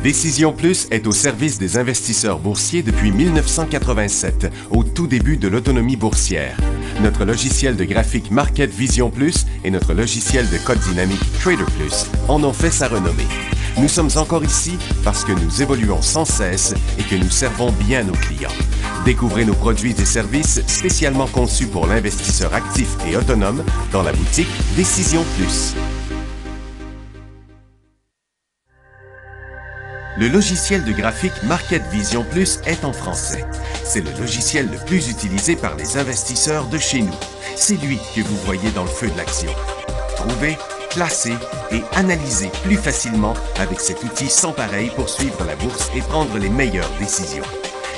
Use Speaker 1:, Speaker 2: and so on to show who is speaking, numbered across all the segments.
Speaker 1: Décision Plus est au service des investisseurs boursiers depuis 1987, au tout début de l'autonomie boursière. Notre logiciel de graphique Market Vision Plus et notre logiciel de code dynamique Trader Plus en ont fait sa renommée. Nous sommes encore ici parce que nous évoluons sans cesse et que nous servons bien nos clients. Découvrez nos produits et services spécialement conçus pour l'investisseur actif et autonome dans la boutique Décision Plus. Le logiciel de graphique Market Vision Plus est en français. C'est le logiciel le plus utilisé par les investisseurs de chez nous. C'est lui que vous voyez dans le feu de l'action. Trouvez, classez et analysez plus facilement avec cet outil sans pareil pour suivre la bourse et prendre les meilleures décisions.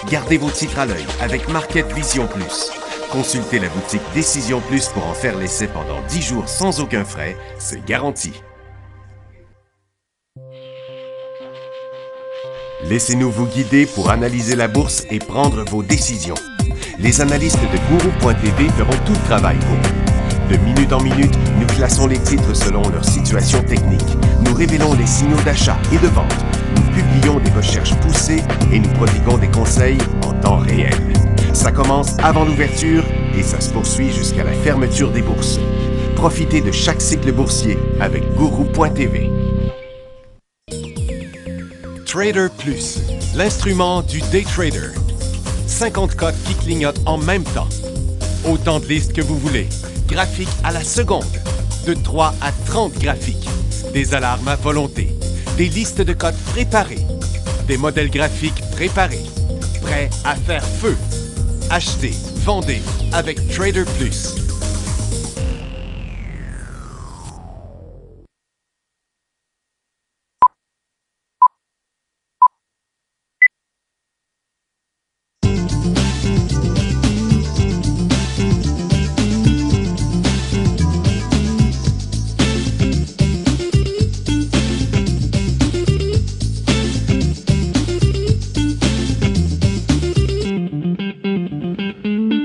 Speaker 1: Gardez vos titres à l'œil avec Market Vision Plus. Consultez la boutique Décision Plus pour en faire l'essai pendant 10 jours sans aucun frais, c'est garanti. Laissez-nous vous guider pour analyser la bourse et prendre vos décisions. Les analystes de Guru.tv feront tout le travail pour vous. De minute en minute, nous classons les titres selon leur situation technique. Nous révélons les signaux d'achat et de vente. Nous publions des recherches poussées et nous prodiguons des conseils en temps réel. Ça commence avant l'ouverture et ça se poursuit jusqu'à la fermeture des bourses. Profitez de chaque cycle boursier avec Guru.tv. Trader Plus, l'instrument du day trader. 50 cotes qui clignotent en même temps. Autant de listes que vous voulez. Graphiques à la seconde. De 3 à 30 graphiques. Des alarmes à volonté. Des listes de cotes préparées. Des modèles graphiques préparés. Prêts à faire feu. Achetez, vendez avec Trader Plus.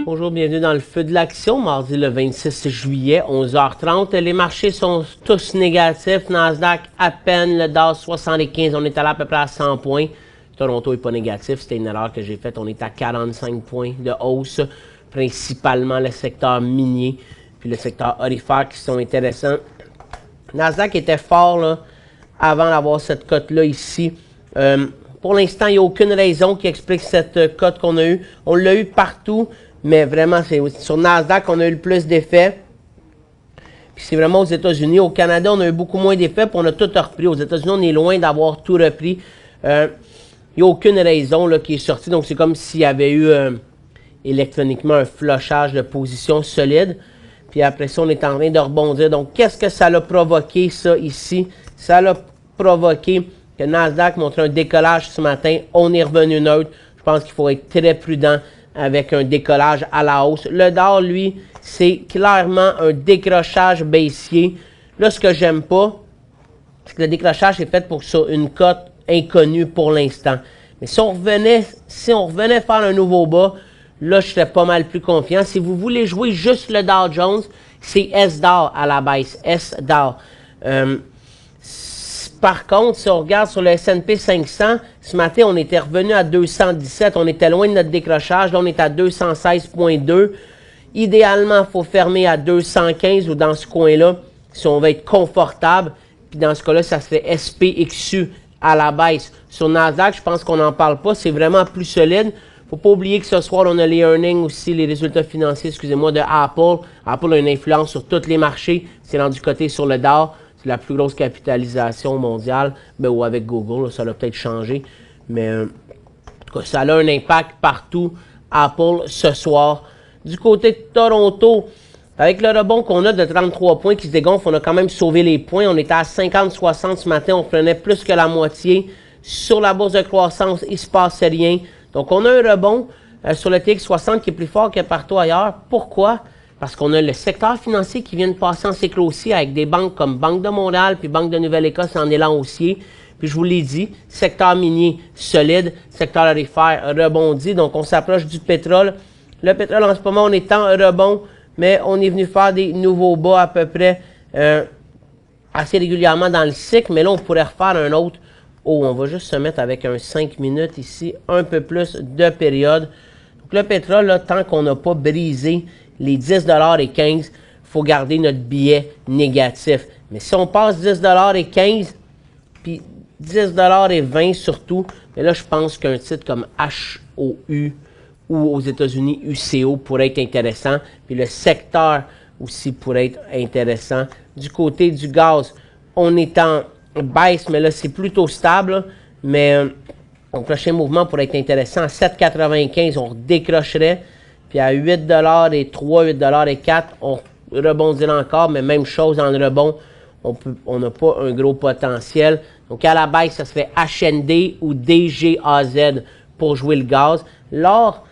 Speaker 2: Bonjour, bienvenue dans le feu de l'action, mardi le 26 juillet, 11h30. Les marchés sont tous négatifs. Nasdaq à peine, le Dow 75, on est allé à peu près à 100 points. Toronto n'est pas négatif, c'était une erreur que j'ai faite. On est à 45 points de hausse, principalement le secteur minier, puis le secteur aurifère qui sont intéressants. Nasdaq était fort là, avant d'avoir cette cote-là ici. Pour l'instant, il n'y a aucune raison qui explique cette cote qu'on a eue. On l'a eu partout. Mais vraiment, c'est sur Nasdaq qu'on a eu le plus d'effets. Puis c'est vraiment aux États-Unis. Au Canada, on a eu beaucoup moins d'effets, puis on a tout repris. Aux États-Unis, on est loin d'avoir tout repris. Il n'y a aucune raison là, qui est sortie. Donc, c'est comme s'il y avait eu électroniquement un flushage de position solide. Puis après ça, on est en train de rebondir. Donc, qu'est-ce que ça l'a provoqué, ça, ici? Ça l'a provoqué que Nasdaq montre un décollage ce matin. On est revenu neutre. Je pense qu'il faut être très prudent avec un décollage à la hausse. Le Dow, lui, c'est clairement un décrochage baissier. Là, ce que j'aime pas, c'est que le décrochage est fait pour ça, une cote inconnue pour l'instant. Mais si on revenait faire un nouveau bas, là, je serais pas mal plus confiant. Si vous voulez jouer juste le Dow Jones, c'est S-Dow à la baisse. S-Dow. Par contre, si on regarde sur le S&P 500, ce matin, on était revenu à 217. On était loin de notre décrochage. Là, on est à 216,2. Idéalement, il faut fermer à 215 ou dans ce coin-là, si on veut être confortable. Puis dans ce cas-là, ça serait SPXU à la baisse. Sur Nasdaq, je pense qu'on n'en parle pas. C'est vraiment plus solide. Il ne faut pas oublier que ce soir, on a les earnings aussi, les résultats financiers, excusez-moi, de Apple. Apple a une influence sur tous les marchés. C'est rendu côté sur le Dow. C'est la plus grosse capitalisation mondiale. Ben, ou avec Google, là, ça a peut-être changé. Mais en tout cas, ça a un impact partout. Apple ce soir. Du côté de Toronto, avec le rebond qu'on a de 33 points qui se dégonfle, on a quand même sauvé les points. On était à 50-60 ce matin. On prenait plus que la moitié. Sur la bourse de croissance, il ne se passait rien. Donc, on a un rebond sur le TX60 qui est plus fort que partout ailleurs. Pourquoi? Parce qu'on a le secteur financier qui vient de passer en cycle haussier avec des banques comme Banque de Montréal puis Banque de Nouvelle-Écosse en élan haussier. Puis je vous l'ai dit, secteur minier solide, secteur aurifère rebondi. Donc on s'approche du pétrole. Le pétrole en ce moment, on est en rebond, mais on est venu faire des nouveaux bas à peu près assez régulièrement dans le cycle. Mais là, on pourrait refaire un autre haut. On va juste se mettre avec un 5 minutes ici, un peu plus de période. Donc le pétrole, là, tant qu'on n'a pas brisé les 10$ et 15, il faut garder notre billet négatif. Mais si on passe 10$ et 15, puis 10$ et 20 surtout, mais là, je pense qu'un titre comme HOU ou aux États-Unis, UCO pourrait être intéressant. Puis le secteur aussi pourrait être intéressant. Du côté du gaz, on est en baisse, mais là, c'est plutôt stable. Mais le prochain mouvement pourrait être intéressant. À 7,95, on décrocherait. Puis à 8$ et 3, 8$ et 4, on rebondirait encore. Mais même chose dans le rebond, on n'a pas un gros potentiel. Donc à la baisse, ça serait HND ou DGAZ pour jouer le gaz. L'or,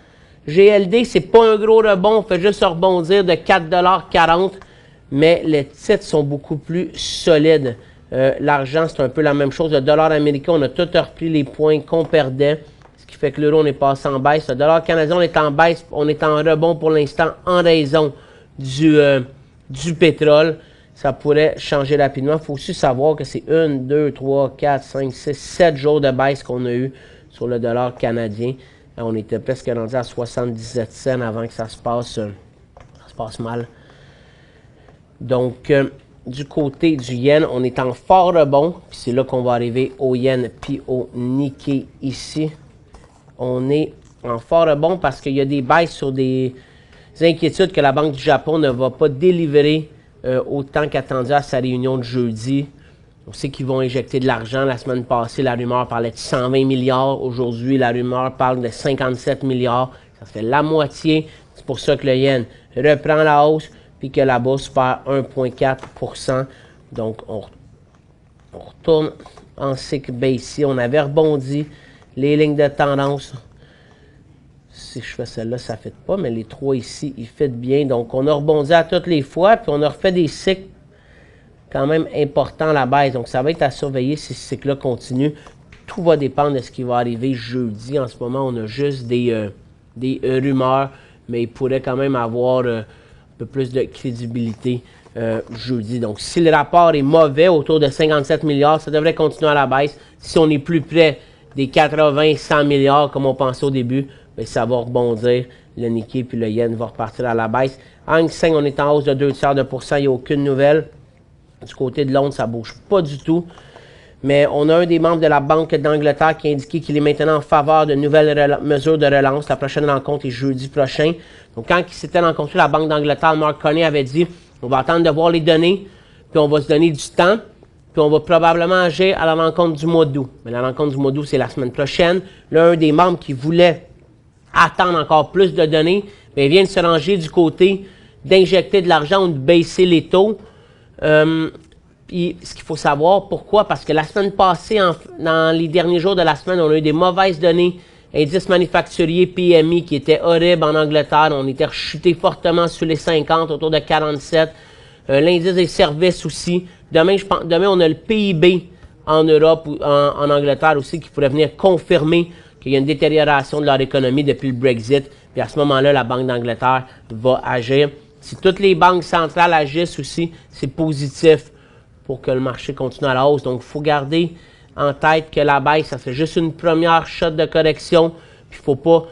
Speaker 2: GLD, c'est pas un gros rebond, on fait juste rebondir de 4,40$, mais les titres sont beaucoup plus solides. L'argent, c'est un peu la même chose. Le dollar américain, on a tout repris les points qu'on perdait, ce qui fait que l'euro, on est passé en baisse. Le dollar canadien, on est en baisse, on est en rebond pour l'instant en raison du pétrole. Ça pourrait changer rapidement. Il faut aussi savoir que c'est 1, 2, 3, 4, 5, 6, 7 jours de baisse qu'on a eu sur le dollar canadien. On était presque rendu à 77 cents avant que ça se passe mal. Donc, du côté du yen, on est en fort rebond. Puis c'est là qu'on va arriver au yen puis au Nikkei ici. On est en fort rebond parce qu'il y a des baisses sur des inquiétudes que la Banque du Japon ne va pas délivrer autant qu'attendu à sa réunion de jeudi. On sait qu'ils vont injecter de l'argent. La semaine passée, la rumeur parlait de 120 milliards. Aujourd'hui, la rumeur parle de 57 milliards. Ça fait la moitié. C'est pour ça que le yen reprend la hausse puis que la bourse perd 1,4%. Donc, on retourne en cycle baissier. On avait rebondi les lignes de tendance. Si je fais celle-là, ça ne fit pas, mais les trois ici, ils fit bien. Donc, on a rebondi à toutes les fois, puis on a refait des cycles quand même importants à la baisse. Donc, ça va être à surveiller si ce cycle-là continue. Tout va dépendre de ce qui va arriver jeudi. En ce moment, on a juste des rumeurs, mais il pourrait quand même avoir un peu plus de crédibilité jeudi. Donc, si le rapport est mauvais, autour de 57 milliards, ça devrait continuer à la baisse. Si on est plus près des 80-100 milliards, comme on pensait au début, bien, ça va rebondir. Le Nikkei puis le yen va repartir à la baisse. Hang Seng, on est en hausse de 0,2%. Il n'y a aucune nouvelle. Du côté de Londres, ça ne bouge pas du tout. Mais on a un des membres de la Banque d'Angleterre qui a indiqué qu'il est maintenant en faveur de nouvelles mesures de relance. La prochaine rencontre est jeudi prochain. Donc, quand il s'était rencontré la Banque d'Angleterre, Mark Carney avait dit on va attendre de voir les données, puis on va se donner du temps, puis on va probablement agir à la rencontre du mois d'août. Mais la rencontre du mois d'août, c'est la semaine prochaine. Là, un des membres qui voulait attendre encore plus de données, bien, vient de se ranger du côté d'injecter de l'argent ou de baisser les taux. Puis, ce qu'il faut savoir, pourquoi? Parce que la semaine passée, dans les derniers jours de la semaine, on a eu des mauvaises données. Indice manufacturier PMI qui était horrible en Angleterre. On était rechuté fortement sous les 50, autour de 47. L'indice des services aussi. Demain, on a le PIB en Europe ou en Angleterre aussi qui pourrait venir confirmer qu'il y a une détérioration de leur économie depuis le Brexit. Puis à ce moment-là, la Banque d'Angleterre va agir. Si toutes les banques centrales agissent aussi, c'est positif pour que le marché continue à la hausse. Donc, il faut garder en tête que la baisse, ça serait juste une première shot de correction. Puis, il ne faut pas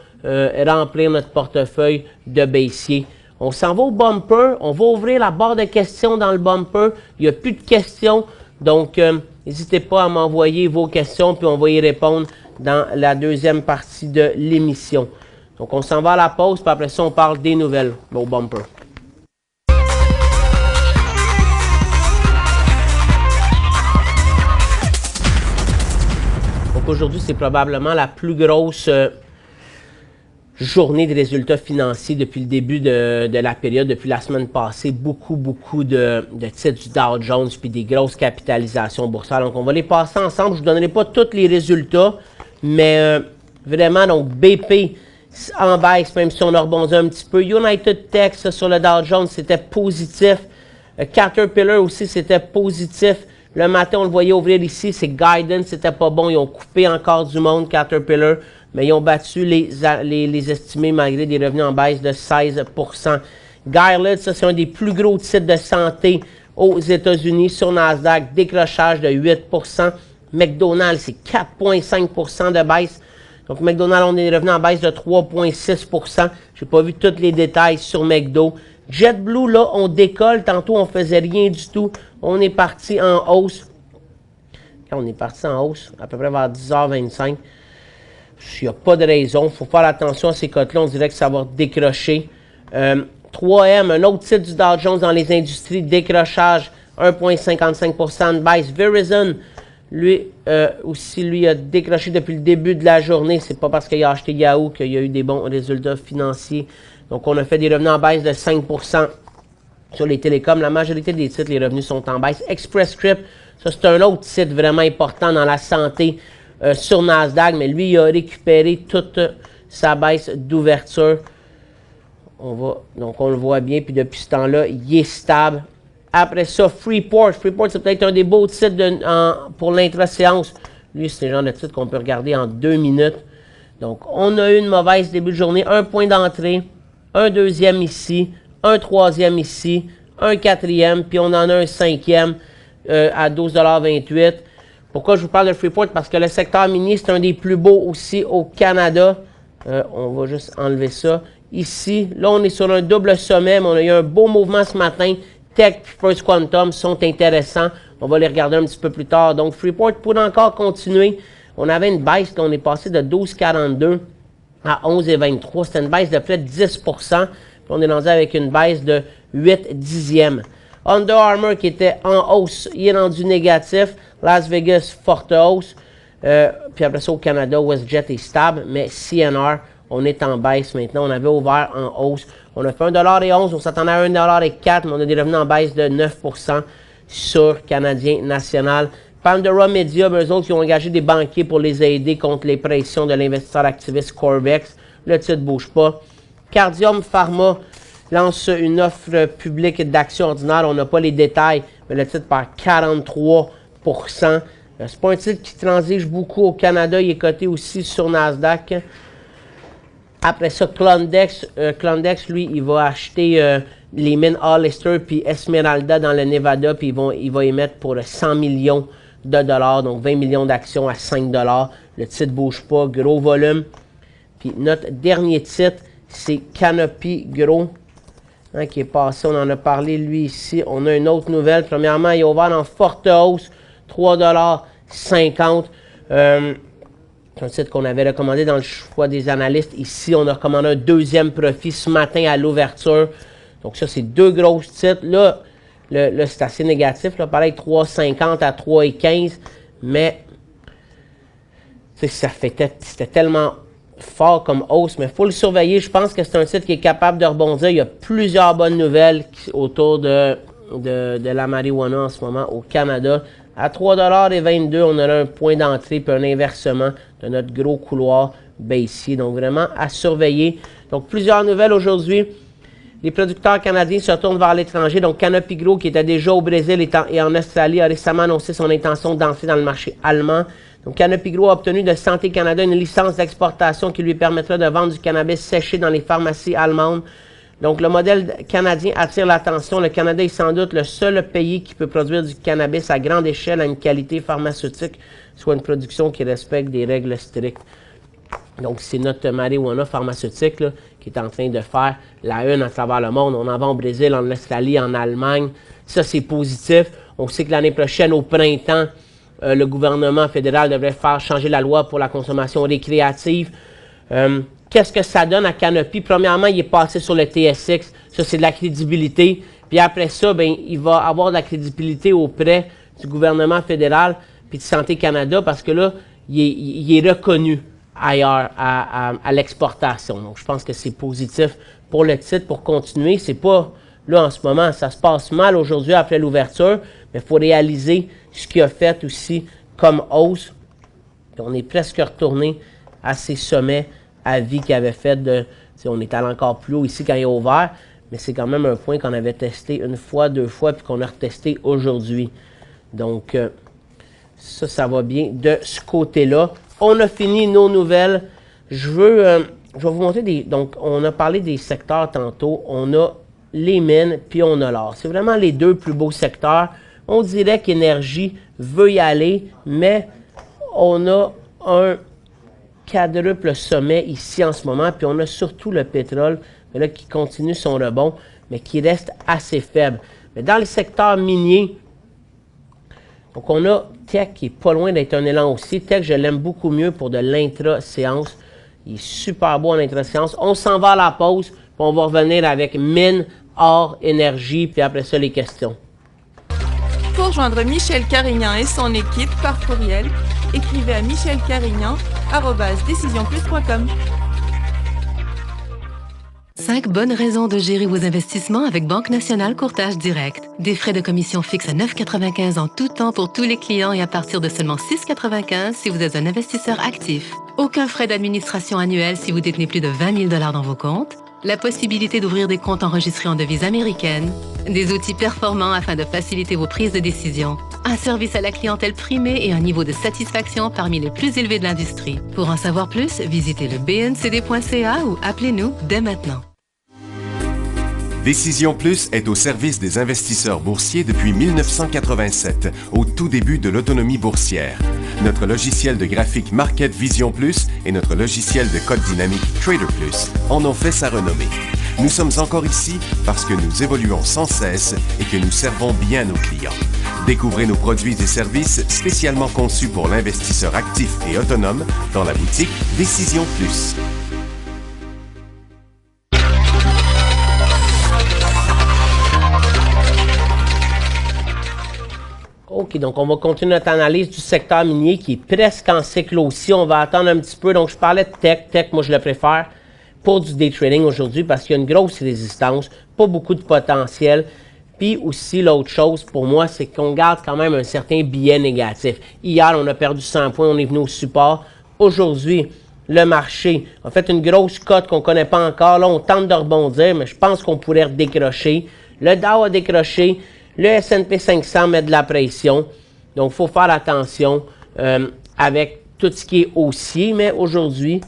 Speaker 2: remplir notre portefeuille de baissier. On s'en va au bumper. On va ouvrir la barre de questions dans le bumper. Il n'y a plus de questions. Donc, n'hésitez pas à m'envoyer vos questions, puis on va y répondre dans la deuxième partie de l'émission. Donc, on s'en va à la pause, puis après ça, on parle des nouvelles au bumper. Donc, aujourd'hui, c'est probablement la plus grosse journée de résultats financiers depuis le début de la période, depuis la semaine passée. Beaucoup de titres du Dow Jones, puis des grosses capitalisations boursières. Donc, on va les passer ensemble. Je ne vous donnerai pas tous les résultats, mais vraiment, donc, BP en baisse, même si on a rebondi un petit peu. United Tech, ça, sur le Dow Jones, c'était positif. Caterpillar aussi, c'était positif. Le matin, on le voyait ouvrir ici, c'est Guidance, c'était pas bon. Ils ont coupé encore du monde, Caterpillar, mais ils ont battu les estimés malgré des revenus en baisse de 16%. Gilead, ça, c'est un des plus gros titres de santé aux États-Unis sur Nasdaq, décrochage de 8%. McDonald's, c'est 4,5 de baisse. Donc, McDonald's, on est revenu en baisse de 3,6 Je n'ai pas vu tous les détails sur McDo. JetBlue, là, on décolle. Tantôt, on faisait rien du tout. On est parti en hausse. Quand on est parti en hausse, à peu près vers 10h25. Il n'y a pas de raison. Il faut faire attention à ces cotes-là. On dirait que ça va décrocher. 3M, un autre titre du Dow Jones dans les industries, décrochage, 1,55 de baisse. Verizon, lui aussi, lui a décroché depuis le début de la journée. C'est pas parce qu'il a acheté Yahoo qu'il y a eu des bons résultats financiers. Donc, on a fait des revenus en baisse de 5 sur les télécoms. La majorité des titres, les revenus sont en baisse. Express Scripts, ça c'est un autre titre vraiment important dans la santé sur Nasdaq, mais lui, il a récupéré toute sa baisse d'ouverture. Donc, on le voit bien, puis depuis ce temps-là, il est stable. Après ça, Freeport. Freeport, c'est peut-être un des beaux titres pour l'intra-séance. Lui, c'est le genre de titre qu'on peut regarder en 2 minutes. Donc, on a eu une mauvaise début de journée. Un point d'entrée, un deuxième ici, un troisième ici, un quatrième, puis on en a un cinquième à 12,28 $. Pourquoi je vous parle de Freeport? Parce que le secteur minier, c'est un des plus beaux aussi au Canada. On va juste enlever ça. Ici, là, on est sur un double sommet, mais on a eu un beau mouvement ce matin. Tech et First Quantum sont intéressants. On va les regarder un petit peu plus tard. Donc, Freeport pourrait encore continuer. On avait une baisse, là, on est passé de 12,42 à 11,23. C'était une baisse de près de 10 %. Puis on est rendu avec une baisse de 8 dixièmes. Under Armour qui était en hausse, il est rendu négatif. Las Vegas, forte hausse. Puis après ça, au Canada, WestJet est stable, mais CNR, on est en baisse maintenant. On avait ouvert en hausse. On a fait 1,11 $, on s'attendait à 1,04 $, mais on a des revenus en baisse de 9 % sur Canadien National. Pandora Media, eux autres, qui ont engagé des banquiers pour les aider contre les pressions de l'investisseur activiste Corvex. Le titre ne bouge pas. Cardium Pharma lance une offre publique d'action ordinaire. On n'a pas les détails, mais le titre perd 43 %. C'est pas un titre qui transige beaucoup au Canada. Il est coté aussi sur Nasdaq. Après ça, Klondex, lui, il va acheter les mines Hollister puis Esmeralda dans le Nevada, puis il va émettre pour 100 millions de dollars, donc 20 millions d'actions à 5 $. Le titre ne bouge pas, gros volume. Puis notre dernier titre, c'est Canopy Gros, hein, qui est passé, on en a parlé lui ici. On a une autre nouvelle. Premièrement, il est ouvert en forte hausse, 3,50 $. C'est un titre qu'on avait recommandé dans le choix des analystes. Ici, on a recommandé un deuxième profit ce matin à l'ouverture. Donc ça, c'est deux gros titres. Là, c'est assez négatif. Là, pareil, 3,50 à 3,15. Mais c'était tellement fort comme hausse. Mais il faut le surveiller. Je pense que c'est un titre qui est capable de rebondir. Il y a plusieurs bonnes nouvelles autour de la marijuana en ce moment au Canada. À 3,22 $, on a un point d'entrée puis un inversement de notre gros couloir baissier. Donc, vraiment à surveiller. Donc, plusieurs nouvelles aujourd'hui. Les producteurs canadiens se tournent vers l'étranger. Donc, Canopy Gros, qui était déjà au Brésil et en Australie, a récemment annoncé son intention d'entrer dans le marché allemand. Donc, Canopy Gros a obtenu de Santé Canada une licence d'exportation qui lui permettra de vendre du cannabis séché dans les pharmacies allemandes. Donc, le modèle canadien attire l'attention. Le Canada est sans doute le seul pays qui peut produire du cannabis à grande échelle à une qualité pharmaceutique, soit une production qui respecte des règles strictes. Donc, c'est notre marijuana pharmaceutique là, qui est en train de faire la une à travers le monde. On en vend au Brésil, en Australie, en Allemagne. Ça, c'est positif. On sait que l'année prochaine, au printemps, le gouvernement fédéral devrait faire changer la loi pour la consommation récréative. Qu'est-ce que ça donne à Canopy? Premièrement, il est passé sur le TSX. Ça, c'est de la crédibilité. Puis après ça, ben, il va avoir de la crédibilité auprès du gouvernement fédéral puis de Santé Canada parce que là, il est reconnu ailleurs à l'exportation. Donc, je pense que c'est positif pour le titre pour continuer. C'est pas, là, en ce moment, ça se passe mal aujourd'hui après l'ouverture, mais il faut réaliser ce qu'il a fait aussi comme hausse. Puis on est presque retourné à ces sommets à vie qu'il avait fait on est allé encore plus haut ici quand il est ouvert, mais c'est quand même un point qu'on avait testé une fois, deux fois, puis qu'on a retesté aujourd'hui. Donc, ça va bien de ce côté-là. On a fini nos nouvelles. Je vais vous montrer donc, on a parlé des secteurs tantôt. On a les mines, puis on a l'or. C'est vraiment les deux plus beaux secteurs. On dirait qu'Énergie veut y aller, mais on a un quadruple sommet ici en ce moment, puis on a surtout le pétrole, mais là, qui continue son rebond, mais qui reste assez faible. Mais dans le secteur minier, donc on a Tech qui est pas loin d'être un élan aussi. Tech, je l'aime beaucoup mieux pour de l'intra-séance. Il est super beau en intra-séance. On s'en va à la pause, puis on va revenir avec mine, or, énergie, puis après ça, les questions.
Speaker 3: Pour joindre Michel Carignan et son équipe par courriel, écrivez à michelcarignan@decisionplus.com.
Speaker 4: 5 bonnes raisons de gérer vos investissements avec Banque Nationale Courtage Direct. Des frais de commission fixes à 9,95 en tout temps pour tous les clients et à partir de seulement 6,95 si vous êtes un investisseur actif. Aucun frais d'administration annuel si vous détenez plus de 20 000 $ dans vos comptes. La possibilité d'ouvrir des comptes enregistrés en devise américaine. Des outils performants afin de faciliter vos prises de décision. Un service à la clientèle primé et un niveau de satisfaction parmi les plus élevés de l'industrie. Pour en savoir plus, visitez le bncd.ca ou appelez-nous dès maintenant.
Speaker 1: Décision Plus est au service des investisseurs boursiers depuis 1987, au tout début de l'autonomie boursière. Notre logiciel de graphique Market Vision Plus et notre logiciel de code dynamique Trader Plus en ont fait sa renommée. Nous sommes encore ici parce que nous évoluons sans cesse et que nous servons bien nos clients. Découvrez nos produits et services spécialement conçus pour l'investisseur actif et autonome dans la boutique Décision Plus.
Speaker 2: OK, donc on va continuer notre analyse du secteur minier qui est presque en cycle aussi. On va attendre un petit peu. Donc, je parlais de Tech. Tech, moi, je le préfère pour du day trading aujourd'hui parce qu'il y a une grosse résistance, pas beaucoup de potentiel. Puis aussi, l'autre chose pour moi, c'est qu'on garde quand même un certain biais négatif. Hier, on a perdu 100 points, on est venu au support. Aujourd'hui, le marché a fait une grosse cote qu'on ne connaît pas encore. Là, on tente de rebondir, mais je pense qu'on pourrait décrocher. Le Dow a décroché. Le S&P 500 met de la pression. Donc, il faut faire attention avec tout ce qui est haussier. Mais aujourd'hui,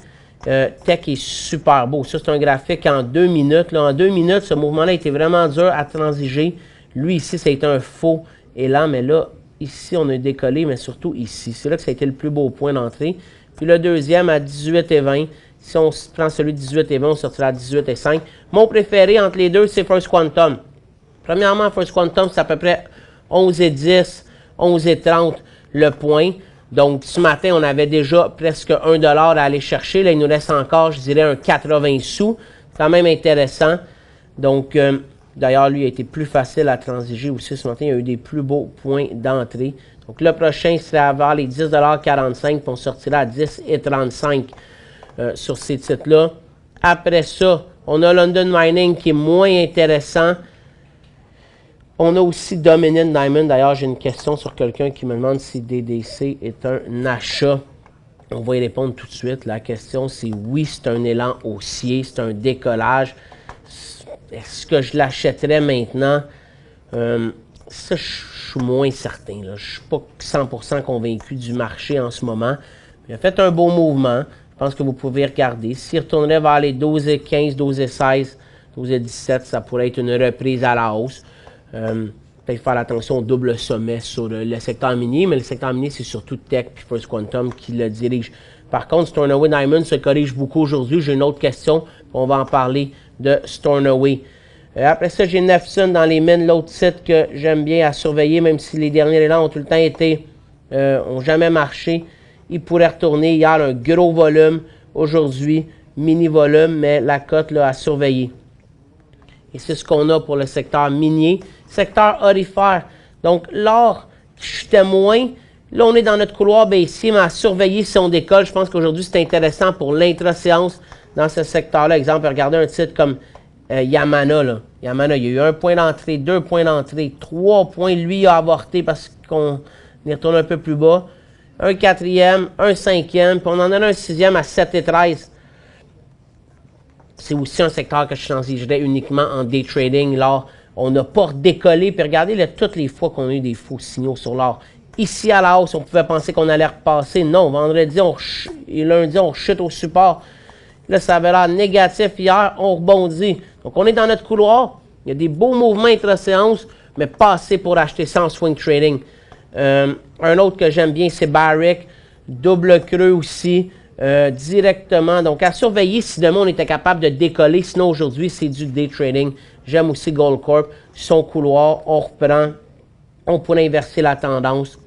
Speaker 2: Tech est super beau. Ça, c'est un graphique en 2 minutes. Là, en 2 minutes, ce mouvement-là était vraiment dur à transiger. Lui, ici, ça a été un faux élan. Mais là, ici, on a décollé, mais surtout ici. C'est là que ça a été le plus beau point d'entrée. Puis le deuxième à 18,20. Si on prend celui de 18,20, on sortira à 18,5. Mon préféré entre les deux, c'est First Quantum. Premièrement, First Quantum, c'est à peu près 11,10, 11,30 le point. Donc, ce matin, on avait déjà presque 1 $ à aller chercher. Là, il nous reste encore, je dirais, un 80 sous. C'est quand même intéressant. Donc, d'ailleurs, lui a été plus facile à transiger aussi ce matin. Il y a eu des plus beaux points d'entrée. Donc, le prochain serait à vers les 10,45 $, puis on sortira à 10,35 sur ces titres-là. Après ça, on a London Mining qui est moins intéressant. On a aussi Dominion Diamond. D'ailleurs, j'ai une question sur quelqu'un qui me demande si DDC est un achat. On va y répondre tout de suite. La question, c'est oui, c'est un élan haussier, c'est un décollage. Est-ce que je l'achèterais maintenant? Ça, je suis moins certain. Là. Je ne suis pas 100% convaincu du marché en ce moment. Il a fait un beau mouvement. Je pense que vous pouvez regarder. S'il retournerait vers les 12,15, 12,16, 12,17, ça pourrait être une reprise à la hausse. Peut-être faire attention au double sommet sur le secteur minier, mais le secteur minier, c'est surtout Tech et First Quantum qui le dirige. Par contre, Stornoway Diamond se corrige beaucoup aujourd'hui. J'ai une autre question, on va en parler de Stornoway. Après ça, j'ai Nefson dans les mines, l'autre site que j'aime bien à surveiller, même si les derniers élans ont tout le temps été, ont jamais marché. Il pourrait retourner. Hier, un gros volume. Aujourd'hui, mini volume, mais la cote là, à surveiller. Et c'est ce qu'on a pour le secteur minier. Secteur aurifère. Donc, l'or chutait moins. Là, on est dans notre couloir baissier, mais à surveiller si on décolle. Je pense qu'aujourd'hui, c'est intéressant pour l'intra-séance dans ce secteur-là. Exemple, regardez un titre comme Yamana. Là. Yamana, il y a eu 1 point d'entrée, 2 points d'entrée, 3 points. Lui, il a avorté parce qu'on y retourne un peu plus bas. Un 4e, un 5e, puis on en a un 6e à 7,13. C'est aussi un secteur que je transigerais uniquement en day trading. L'or, on n'a pas redécollé. Puis regardez là, toutes les fois qu'on a eu des faux signaux sur l'or. Ici à la hausse, on pouvait penser qu'on allait repasser. Non, vendredi et lundi, on chute au support. Là, ça avait l'air négatif hier, on rebondit. Donc, on est dans notre couloir. Il y a des beaux mouvements intra-séance, mais pas assez pour acheter ça en swing trading. Un autre que j'aime bien, c'est Barrick. double creux aussi, directement. Donc, à surveiller si demain on était capable de décoller. Sinon, aujourd'hui, c'est du day trading. J'aime aussi Goldcorp, son couloir, on reprend. On pourrait inverser la tendance.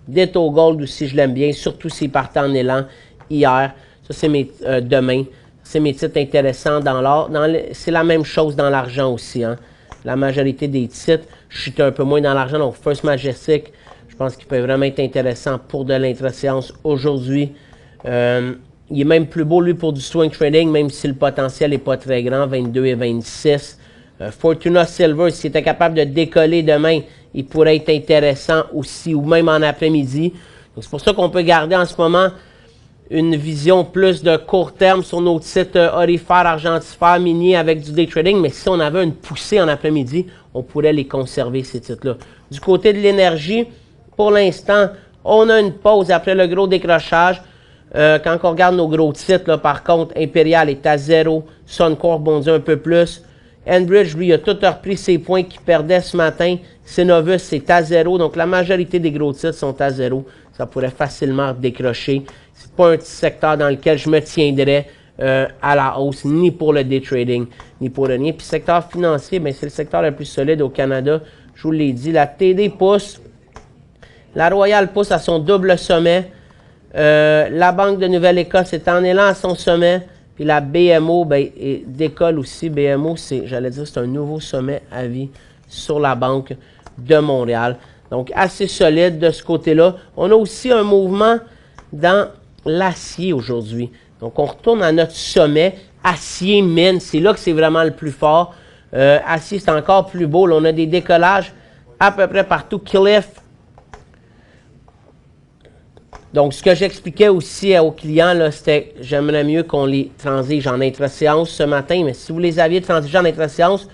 Speaker 2: Ditto Gold aussi, je l'aime bien, surtout s'il partait en élan hier. Ça, c'est mes demain. C'est mes titres intéressants dans l'or. C'est la même chose dans l'argent aussi. Hein. La majorité des titres, je suis un peu moins dans l'argent. Donc, First Majestic, je pense qu'il peut vraiment être intéressant pour de l'intra-séance aujourd'hui. Il est même plus beau, lui, pour du swing trading, même si le potentiel n'est pas très grand, 22 et 26. Fortuna Silver, s'il était capable de décoller demain, il pourrait être intéressant aussi, ou même en après-midi. Donc, c'est pour ça qu'on peut garder en ce moment une vision plus de court terme sur nos titres orifères, argentifères, miniers avec du day trading. Mais si on avait une poussée en après-midi, on pourrait les conserver, ces titres-là. Du côté de l'énergie, pour l'instant, on a une pause après le gros décrochage. Quand on regarde nos gros titres, là, par contre, Imperial est à 0, Suncor bondit un peu plus. Enbridge, lui, a tout repris ses points qu'il perdait ce matin. Cenovus, c'est à 0. Donc, la majorité des gros titres sont à 0. Ça pourrait facilement décrocher. C'est pas un petit secteur dans lequel je me tiendrais à la hausse, ni pour le day trading, ni pour le rien. Puis, secteur financier, ben, c'est le secteur le plus solide au Canada. Je vous l'ai dit. La TD pousse. La Royale pousse à son double sommet. La Banque de Nouvelle-Écosse est en élan à son sommet. Puis la BMO ben, décolle aussi. BMO, j'allais dire, c'est un nouveau sommet à vie sur la Banque de Montréal. Donc, assez solide de ce côté-là. On a aussi un mouvement dans l'acier aujourd'hui. Donc, on retourne à notre sommet. Acier, mine, c'est là que c'est vraiment le plus fort. Acier, c'est encore plus beau. Là, on a des décollages à peu près partout. Cliff. Donc, ce que j'expliquais aussi aux clients, là, c'était j'aimerais mieux qu'on les transige en intra-séance ce matin. Mais si vous les aviez transigés en intra-séance,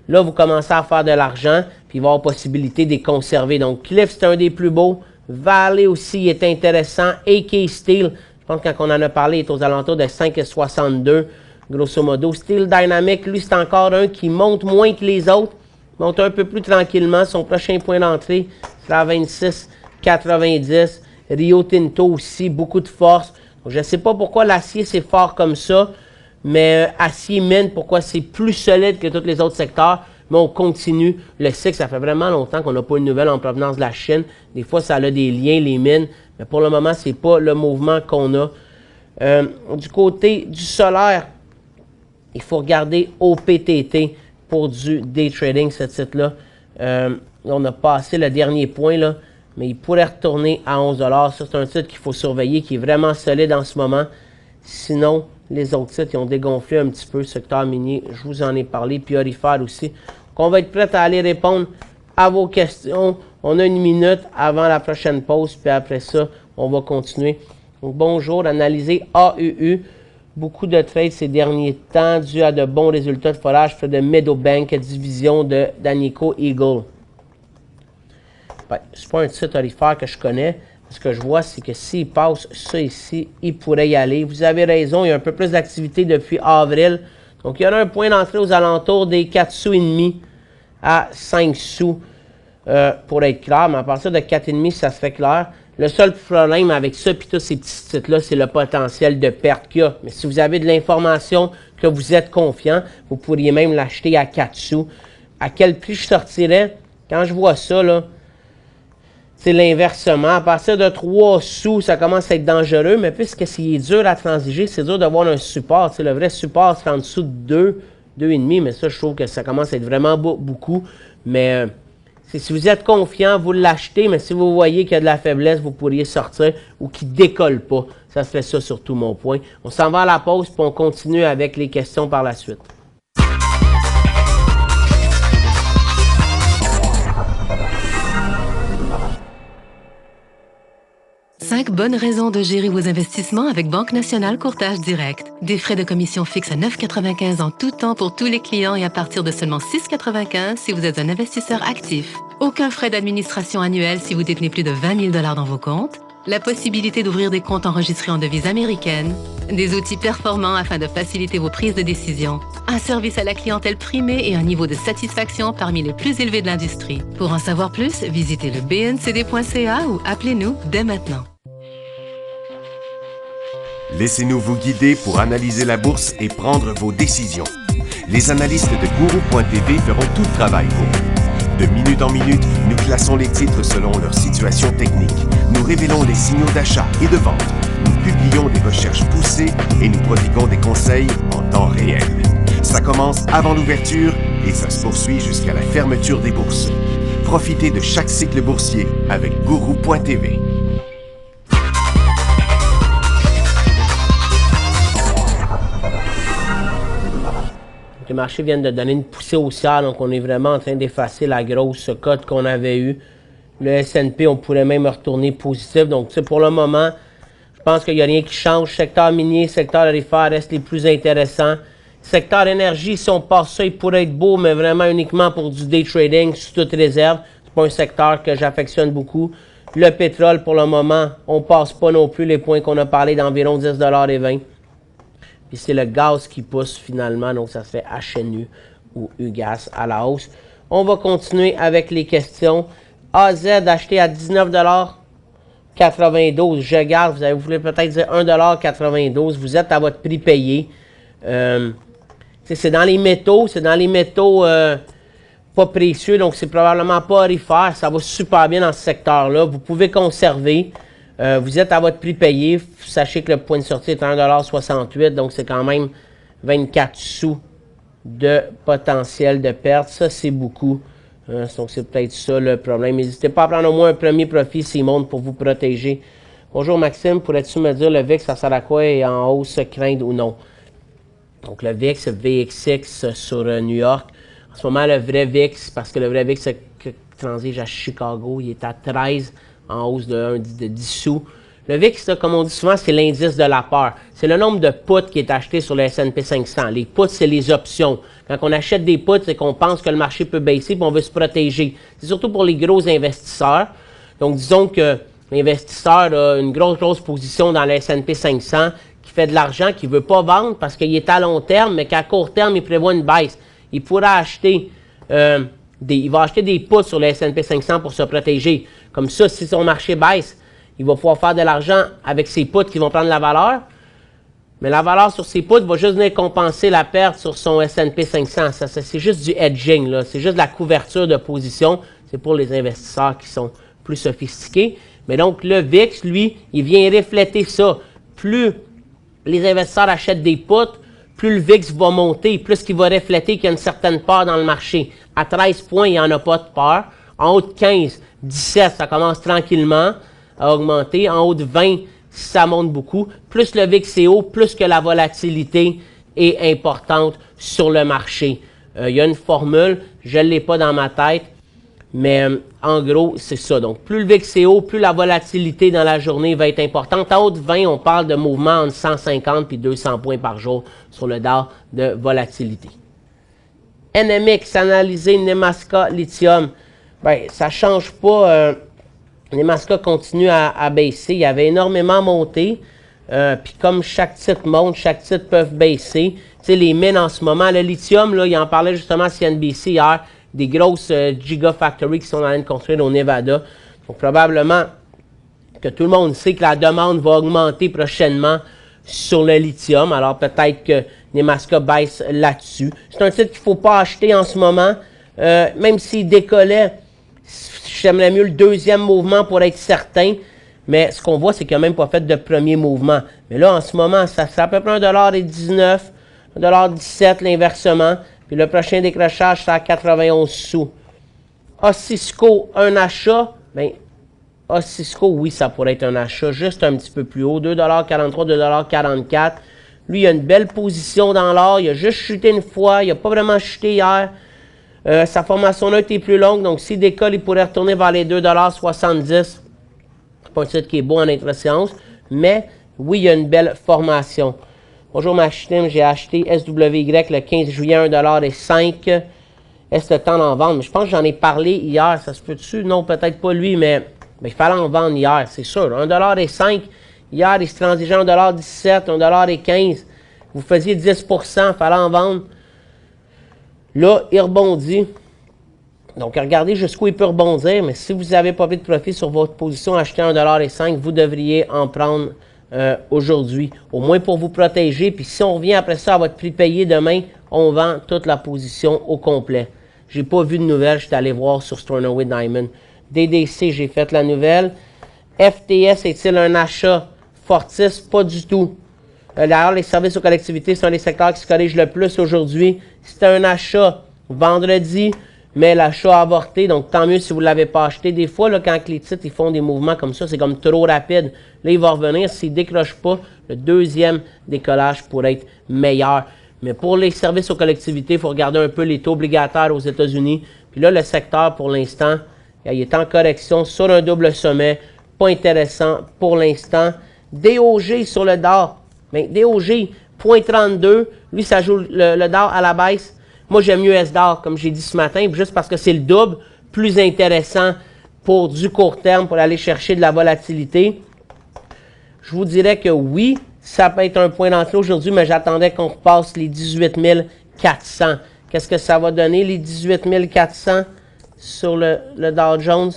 Speaker 2: là, vous commencez à faire de l'argent, puis il va y avoir possibilité de les conserver. Donc, Cliff, c'est un des plus beaux. Valley aussi est intéressant. AK Steel, je pense que quand on en a parlé, il est aux alentours de 5,62, grosso modo. Steel Dynamic, lui, c'est encore un qui monte moins que les autres. Monte un peu plus tranquillement. Son prochain point d'entrée sera à 26,90. Rio Tinto aussi, beaucoup de force. Donc, je ne sais pas pourquoi l'acier, c'est fort comme ça. Mais acier mine, pourquoi c'est plus solide que tous les autres secteurs. Mais on continue. Le cycle, ça fait vraiment longtemps qu'on n'a pas une nouvelle en provenance de la Chine. Des fois, ça a des liens, les mines. Mais pour le moment, ce n'est pas le mouvement qu'on a. Du côté du solaire, il faut regarder OPTT pour du day trading, ce titre-là. On a passé le dernier point, là, mais il pourrait retourner à 11 $. Ça, c'est un titre qu'il faut surveiller, qui est vraiment solide en ce moment. Sinon, les autres titres, ils ont dégonflé un petit peu. Secteur minier, je vous en ai parlé. Puis orifère aussi. Donc, on va être prêt à aller répondre à vos questions. On a 1 minute avant la prochaine pause. Puis après ça, on va continuer. Donc, bonjour. Analyser AUU. Beaucoup de trades ces derniers temps dû à de bons résultats de forage près de Meadowbank, division de d'Anico Eagle. Ben, c'est pas un titre orifère que je connais. Ce que je vois, c'est que s'il passe ça ici, il pourrait y aller. Vous avez raison, il y a un peu plus d'activité depuis avril. Donc, il y aura un point d'entrée aux alentours des 4 sous et demi à 5 sous pour être clair. Mais à partir de 4,5, ça serait clair. Le seul problème avec ça et tous ces petits titres-là, c'est le potentiel de perte qu'il y a. Mais si vous avez de l'information que vous êtes confiant, vous pourriez même l'acheter à 4 sous. À quel prix je sortirais? Quand je vois ça, là, c'est l'inversement. À partir de 3 sous, ça commence à être dangereux, mais puisque c'est dur à transiger, c'est dur d'avoir un support. Le vrai support, c'est en dessous de 2, 2,5, mais ça, je trouve que ça commence à être vraiment beaucoup. Mais si vous êtes confiant, vous l'achetez, mais si vous voyez qu'il y a de la faiblesse, vous pourriez sortir ou qu'il ne décolle pas. Ça serait ça surtout mon point. On s'en va à la pause, puis on continue avec les questions par la suite.
Speaker 4: 5 bonnes raisons de gérer vos investissements avec Banque Nationale Courtage Direct. Des frais de commission fixes à 9,95 en tout temps pour tous les clients et à partir de seulement 6,95 si vous êtes un investisseur actif. Aucun frais d'administration annuel si vous détenez plus de 20 000 $ dans vos comptes. La possibilité d'ouvrir des comptes enregistrés en devise américaine. Des outils performants afin de faciliter vos prises de décision. Un service à la clientèle primé et un niveau de satisfaction parmi les plus élevés de l'industrie. Pour en savoir plus, visitez le bncd.ca ou appelez-nous dès maintenant.
Speaker 1: Laissez-nous vous guider pour analyser la bourse et prendre vos décisions. Les analystes de Guru.tv feront tout le travail pour vous. De minute en minute, nous classons les titres selon leur situation technique. Nous révélons les signaux d'achat et de vente. Nous publions des recherches poussées et nous prodiguons des conseils en temps réel. Ça commence avant l'ouverture et ça se poursuit jusqu'à la fermeture des bourses. Profitez de chaque cycle boursier avec Guru.tv.
Speaker 2: Les marchés viennent de donner une poussée haussière, donc on est vraiment en train d'effacer la grosse cote qu'on avait eue. Le S&P, on pourrait même retourner positif. Donc, pour le moment, je pense qu'il n'y a rien qui change. Secteur minier, secteur aurifère restent les plus intéressants. Secteur énergie, si on passe ça, il pourrait être beau, mais vraiment uniquement pour du day trading, sous toute réserve. C'est pas un secteur que j'affectionne beaucoup. Le pétrole, pour le moment, on passe pas non plus les points qu'on a parlé d'environ 10,20 $. Puis c'est le gaz qui pousse finalement, donc ça se fait HNU ou UGAS à la hausse. On va continuer avec les questions. AZ acheté à 19,92 $. Je garde, vous voulez peut-être dire 1,92 $. Vous êtes à votre prix payé. C'est dans les métaux, pas précieux, donc c'est probablement pas aurifère. Ça va super bien dans ce secteur-là. Vous pouvez conserver. Vous êtes à votre prix payé. Sachez que le point de sortie est 1,68 $, donc c'est quand même 24 sous de potentiel de perte. Ça, c'est beaucoup. Donc c'est peut-être ça le problème. N'hésitez pas à prendre au moins un premier profit s'il monte pour vous protéger. Bonjour Maxime, pourrais-tu me dire le VIX, ça sert à quoi et en hausse craindre ou non? Donc le VIX, VXX sur New York. En ce moment, le vrai VIX, parce que le vrai VIX transige à Chicago, il est à 13 en hausse de 10 sous. Le VIX, là, comme on dit souvent, c'est l'indice de la peur. C'est le nombre de puts qui est acheté sur le S&P 500. Les puts, c'est les options. Quand on achète des puts, c'est qu'on pense que le marché peut baisser et on veut se protéger. C'est surtout pour les gros investisseurs. Donc, disons que l'investisseur a une grosse position dans le S&P 500 qui fait de l'argent, qui ne veut pas vendre parce qu'il est à long terme, mais qu'à court terme, il prévoit une baisse. Il pourra acheter il va acheter des puts sur le S&P 500 pour se protéger. Comme ça, si son marché baisse, il va pouvoir faire de l'argent avec ses puts qui vont prendre la valeur. Mais la valeur sur ses puts va juste venir compenser la perte sur son S&P 500. C'est juste du hedging, là. C'est juste de la couverture de position. C'est pour les investisseurs qui sont plus sophistiqués. Mais donc, le VIX, lui, il vient refléter ça. Plus les investisseurs achètent des puts, plus le VIX va monter, plus qu'il va refléter qu'il y a une certaine peur dans le marché. À 13 points, il n'y en a pas de peur. En haut de 15, 17, ça commence tranquillement à augmenter. En haut de 20, ça monte beaucoup. Plus le VIX est haut, plus que la volatilité est importante sur le marché. Il y a une formule, je ne l'ai pas dans ma tête, mais en gros, c'est ça. Donc, plus le VIX est haut, plus la volatilité dans la journée va être importante. En haut de 20, on parle de mouvement entre 150 et 200 points par jour sur le DAO de volatilité. NMX, analyser Nemaska Lithium. Ben, ça ne change pas. Nemaska continue à baisser. Il y avait énormément monté. Puis comme chaque titre monte, chaque titre peut baisser. Tu sais, les mines en ce moment, le lithium, là, il en parlait justement à CNBC hier, des grosses gigafactories qui sont en train de construire au Nevada. Donc probablement que tout le monde sait que la demande va augmenter prochainement sur le lithium. Alors peut-être que Nemaska baisse là-dessus. C'est un titre qu'il ne faut pas acheter en ce moment. Même s'il décollait, j'aimerais mieux le deuxième mouvement pour être certain. Mais ce qu'on voit, c'est qu'il n'a même pas fait de premier mouvement. Mais là, en ce moment, ça c'est à peu près 1,19 $, 1,17 $ l'inversement. Puis le prochain décrochage, c'est à 91 sous. Cisco, un achat. Bien, Cisco, oui, ça pourrait être un achat juste un petit peu plus haut. 2,43 $, 2,44 $. Lui, il a une belle position dans l'or. Il a juste chuté une fois. Il n'a pas vraiment chuté hier. Sa formation là était plus longue. Donc, s'il décolle, il pourrait retourner vers les 2,70 $. C'est pas un titre qui est beau en intra-séance. Mais, oui, il y a une belle formation. Bonjour Maxime, j'ai acheté SWY le 15 juillet, 1,05 $. Est-ce le temps d'en vendre? Mais je pense que j'en ai parlé hier. Ça se peut-tu? Non, peut-être pas lui, mais il fallait en vendre hier, c'est sûr. 1,05 $. Hier, il se transigeait 1,17 $, 1,15 $. Vous faisiez 10%, il fallait en vendre. Là, il rebondit. Donc, regardez jusqu'où il peut rebondir. Mais si vous n'avez pas pris de profit sur votre position, acheter 1,05 $, vous devriez en prendre aujourd'hui. Au moins pour vous protéger. Puis si on revient après ça à votre prix payé demain, on vend toute la position au complet. J'ai pas vu de nouvelles, je suis allé voir sur Stornoway Diamond. DDC, j'ai fait la nouvelle. FTS est-il un achat? Fortis, pas du tout. D'ailleurs, les services aux collectivités sont les secteurs qui se corrigent le plus aujourd'hui. C'était un achat vendredi, mais l'achat a avorté, donc tant mieux si vous ne l'avez pas acheté. Des fois, là, quand les titres ils font des mouvements comme ça, c'est comme trop rapide. Là, il va revenir. S'il ne décroche pas, le deuxième décollage pourrait être meilleur. Mais pour les services aux collectivités, il faut regarder un peu les taux obligataires aux États-Unis. Puis là, le secteur, pour l'instant, il est en correction sur un double sommet. Pas intéressant pour l'instant. DOG sur le DAR. Bien, DOG, 0.32. Lui, ça joue le DAR à la baisse. Moi, j'aime mieux SDAR, comme j'ai dit ce matin, juste parce que c'est le double, plus intéressant pour du court terme, pour aller chercher de la volatilité. Je vous dirais que oui, ça peut être un point d'entrée aujourd'hui, mais j'attendais qu'on repasse les 18 400. Qu'est-ce que ça va donner, les 18 400 sur le Dow Jones?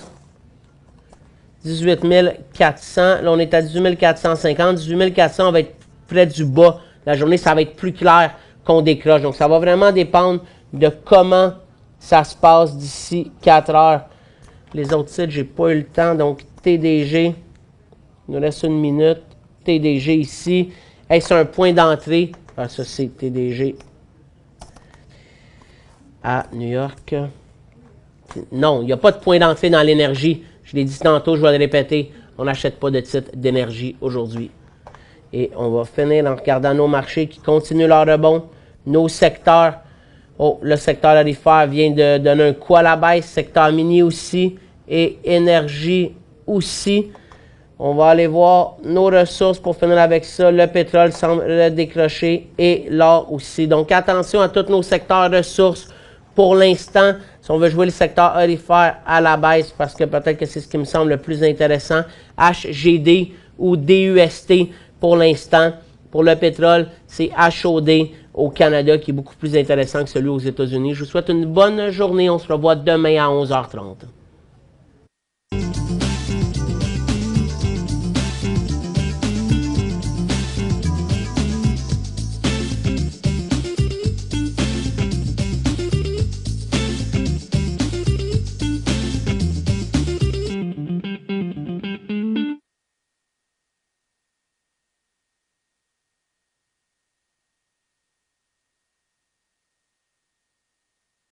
Speaker 2: 18 400. Là, on est à 18 450. 18 400, on va être près du bas de la journée. Ça va être plus clair qu'on décroche. Donc, ça va vraiment dépendre de comment ça se passe d'ici 4 heures. Les autres sites, j'ai pas eu le temps. Donc, TDG, il nous reste 1 minute. TDG ici. Est-ce un point d'entrée? Ah, ça, c'est TDG à New York. Non, il n'y a pas de point d'entrée dans l'énergie. Je l'ai dit tantôt, je vais le répéter. On n'achète pas de titres d'énergie aujourd'hui. Et on va finir en regardant nos marchés qui continuent leur rebond. Nos secteurs. Oh, le secteur aurifère vient de donner un coup à la baisse. Secteur mini aussi. Et énergie aussi. On va aller voir nos ressources pour finir avec ça. Le pétrole semble décrocher et l'or aussi. Donc attention à tous nos secteurs ressources. Pour l'instant, si on veut jouer le secteur aurifère à la baisse, parce que peut-être que c'est ce qui me semble le plus intéressant, HGD ou DUST pour l'instant. Pour le pétrole, c'est HOD au Canada qui est beaucoup plus intéressant que celui aux États-Unis. Je vous souhaite une bonne journée. On se revoit demain à 11h30.